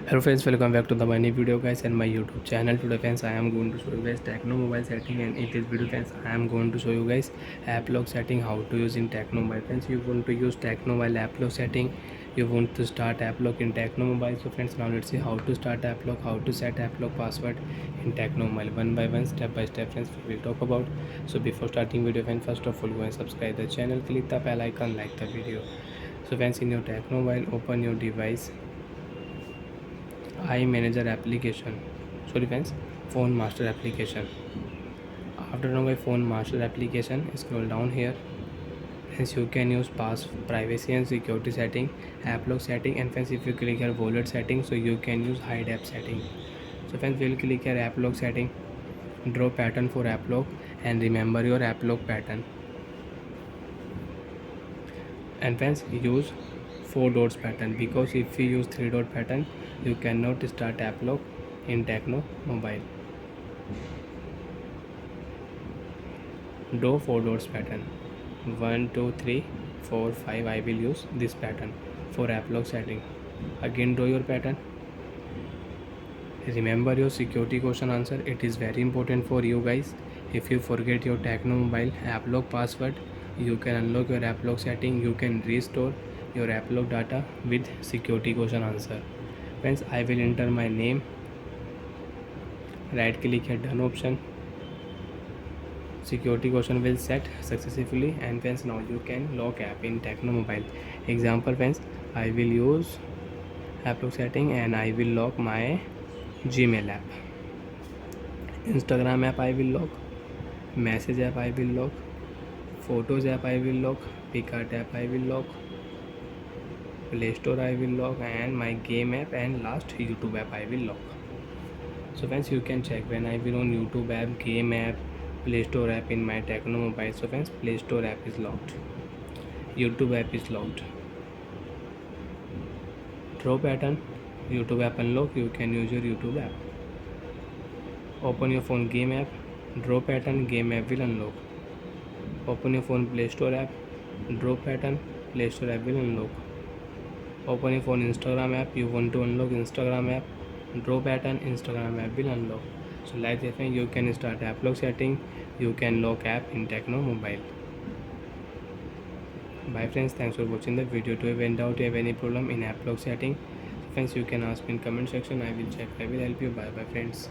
Hello friends, welcome back to the my new video guys and my YouTube channel. Today friends, I am going to show you guys Tecno mobile setting, and in this video friends, I am going to show you guys app lock setting, how to use in Tecno mobile. Friends, you want to use Tecno mobile app lock setting, you want to start app lock in Tecno mobile. So friends, now let's see how to start app lock, how to set app lock password in Tecno mobile, one by one, step by step friends, we will talk about. So before starting video friends, first of all go and subscribe the channel, click the bell icon, like the video. So friends, in your Tecno mobile, open your device iManager application, sorry friends, phone master application. After now my phone master application, scroll down here. Hence you can use pass privacy and security setting, app lock setting, and friends if you click here wallet setting, so you can use hide app setting. So friends, we'll click here app lock setting, draw pattern for app lock, and remember your app lock pattern. And friends, use 4 dots pattern, because if you use 3 dot pattern you cannot start app lock in Tecno mobile. Draw 4 dots pattern, 1 2 3 4 5. I will use this pattern for app lock setting. Again draw your pattern, remember your security question answer, it is very important for you guys. If you forget your Tecno mobile app lock password, you can unlock your app lock setting, you can restore your app lock data with security question answer. Friends, I will enter my name, right click here done option, security question will set successfully. And friends, now you can lock app in Tecno mobile. Example friends, I will use app lock setting and I will lock my Gmail app, Instagram app I will lock, message app I will lock, photos app I will lock, picart app I will lock, play store I will lock, and my game app, and last YouTube app I will lock. So friends, you can check when I will on YouTube app, game app, play store app in my Tecno mobile. So friends, play store app is locked, YouTube app is locked. Draw pattern, YouTube app unlock, you can use your YouTube app. Open your phone game app, draw pattern, game app will unlock. Open your phone Play Store app, draw pattern, Play Store app will unlock. Open your phone Instagram app, you want to unlock Instagram app, draw pattern, Instagram app will unlock. So like this way you can start app lock setting, you can lock app in Tecno mobile. Bye friends, thanks for watching the video. To have any doubt, you have any problem in app lock setting, friends, you can ask me in comment section, I will check, I will help you. Bye bye friends.